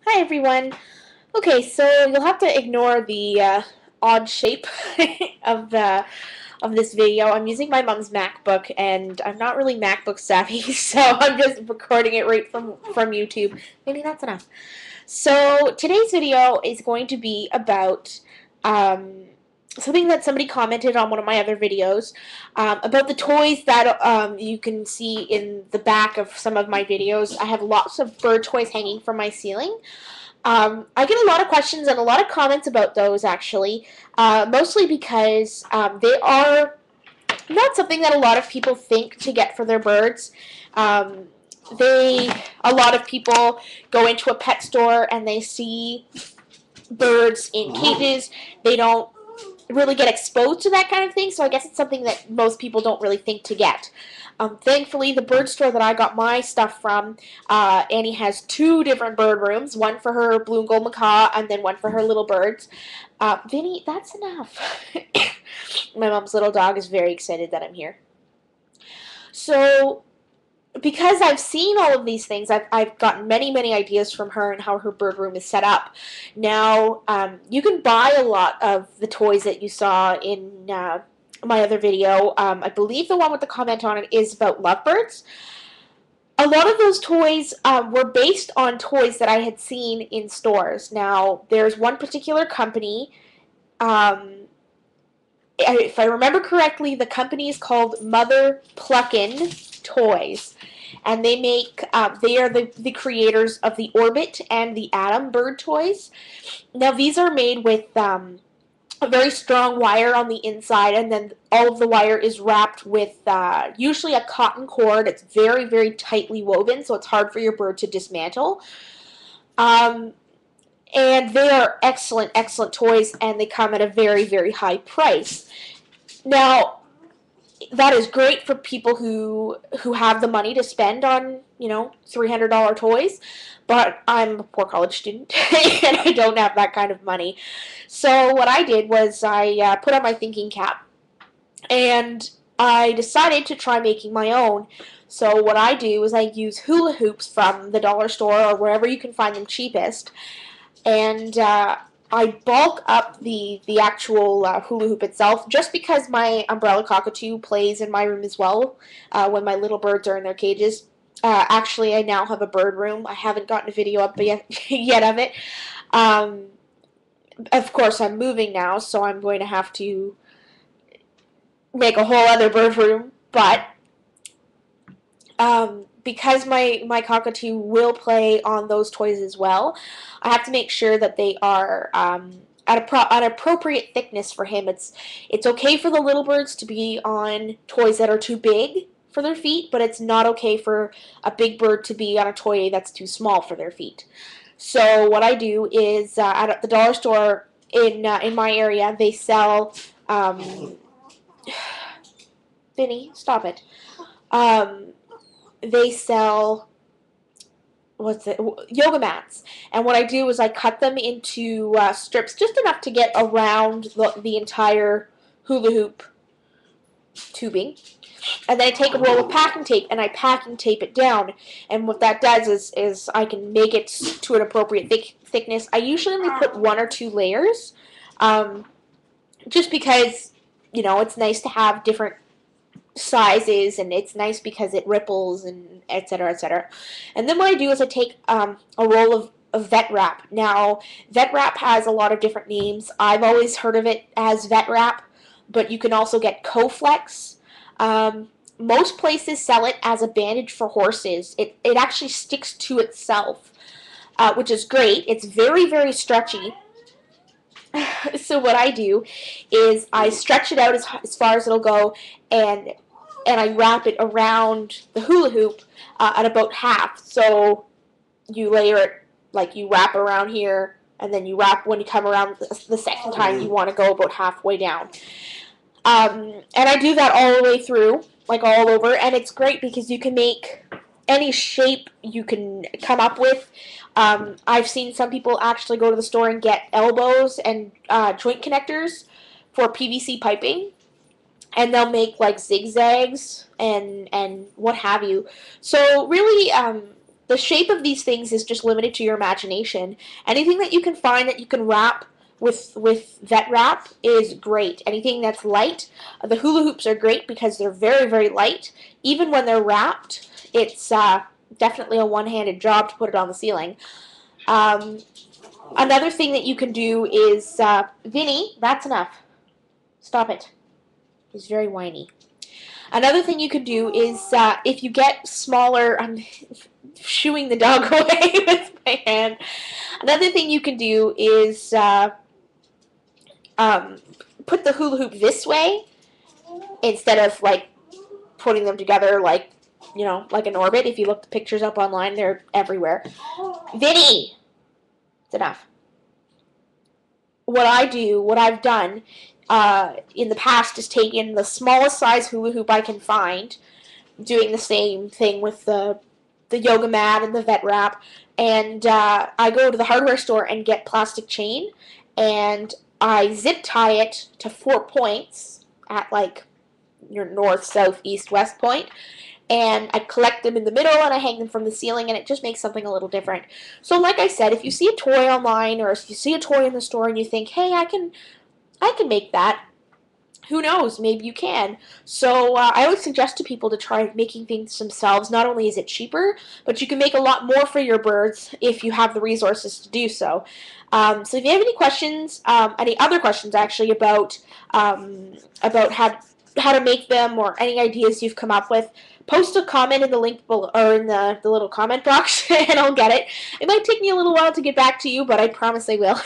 Hi everyone. Okay, so you'll have to ignore the odd shape of the of this video. I'm using my mom's MacBook, and I'm not really MacBook savvy, so I'm just recording it right from YouTube. Maybe that's enough. So today's video is going to be about something that somebody commented on one of my other videos about the toys that you can see in the back of some of my videos. I have lots of bird toys hanging from my ceiling. I get a lot of questions and a lot of comments about those actually, mostly because they are not something that a lot of people think to get for their birds. Um, a lot of people go into a pet store and they see birds in cages. They don't really get exposed to that kind of thing, so I guess it's something that most people don't really think to get. Thankfully, the bird store that I got my stuff from, Annie has two different bird rooms, one for her blue and gold macaw and then one for her little birds. Vinny, that's enough. My mom's little dog is very excited that I'm here. So, because I've seen all of these things, I've gotten many ideas from her and how her bird room is set up. Now, you can buy a lot of the toys that you saw in my other video. I believe the one with the comment on it is about lovebirds. A lot of those toys were based on toys that I had seen in stores. Now, there's one particular company. If I remember correctly, the company is called Mother Pluckin Toys, and they are the creators of the Orbit and the Atom bird toys. Now these are made with a very strong wire on the inside, and then all of the wire is wrapped with usually a cotton cord. It's very tightly woven, so it's hard for your bird to dismantle. Um, and they are excellent toys, and they come at a very high price. Now, that is great for people who have the money to spend on $300 toys, but I'm a poor college student and I don't have that kind of money. So what I did was I put on my thinking cap and I decided to try making my own. So what I do is I use hula hoops from the dollar store or wherever you can find them cheapest, and I bulk up the actual hula hoop itself, just because my umbrella cockatoo plays in my room as well when my little birds are in their cages. Actually, I now have a bird room. I haven't gotten a video up yet of it. Um, of course, I'm moving now, so I'm going to have to make a whole other bird room. But because my cockatoo will play on those toys as well, I have to make sure that they are at an appropriate thickness for him. It's okay for the little birds to be on toys that are too big for their feet, but it's not okay for a big bird to be on a toy that's too small for their feet. So what I do is at the dollar store in my area, they sell. Vinny, stop it. Um, they sell what's it yoga mats, and what I do is I cut them into strips just enough to get around the entire hula hoop tubing, and then I take a roll of packing tape and I packing tape it down, and what that does is I can make it to an appropriate thickness. I usually only put one or two layers, um, just because it's nice to have different sizes, and it's nice because it ripples and etc. And then what I do is I take a roll of vet wrap. Now vet wrap has a lot of different names. I've always heard of it as vet wrap, but you can also get Coflex. Most places sell it as a bandage for horses. It actually sticks to itself, which is great. It's very stretchy. So what I do is I stretch it out as far as it'll go, and I wrap it around the hula hoop at about half. So you layer it, like you wrap around here, and then you wrap when you come around the second time. You want to go about halfway down, and I do that all the way through, like all over, and it's great because you can make any shape you can come up with. I've seen some people actually go to the store and get elbows and joint connectors for PVC piping, and they'll make like zigzags and what have you. So really, the shape of these things is just limited to your imagination. Anything that you can find that you can wrap with vet wrap is great. Anything that's light. The hula hoops are great because they're very, very light. Even when they're wrapped, it's definitely a one-handed job to put it on the ceiling. Another thing that you can do is, Vinny, that's enough. Stop it. He's very whiny. Another thing you could do is, if you get smaller, I'm shooing the dog away with my hand. Another thing you can do is put the hula hoop this way instead of like putting them together like, you know, like an orbit. If you look the pictures up online, they're everywhere. Vinny! It's enough. What I've done in the past is taken the smallest size hula hoop I can find, doing the same thing with the yoga mat and the vet wrap, and I go to the hardware store and get plastic chain, and I zip tie it to 4 points at like your north, south, east, west point, and I collect them in the middle and I hang them from the ceiling, and it just makes something a little different. So like I said, if you see a toy online or if you see a toy in the store and you think, hey, I can make that, who knows, maybe you can. So I always suggest to people to try making things themselves. Not only is it cheaper, but you can make a lot more for your birds if you have the resources to do so. So if you have any questions, any other questions actually about how to make them or any ideas you've come up with, post a comment in the link below, or in the little comment box and I'll get it. It might take me a little while to get back to you, but I promise I will.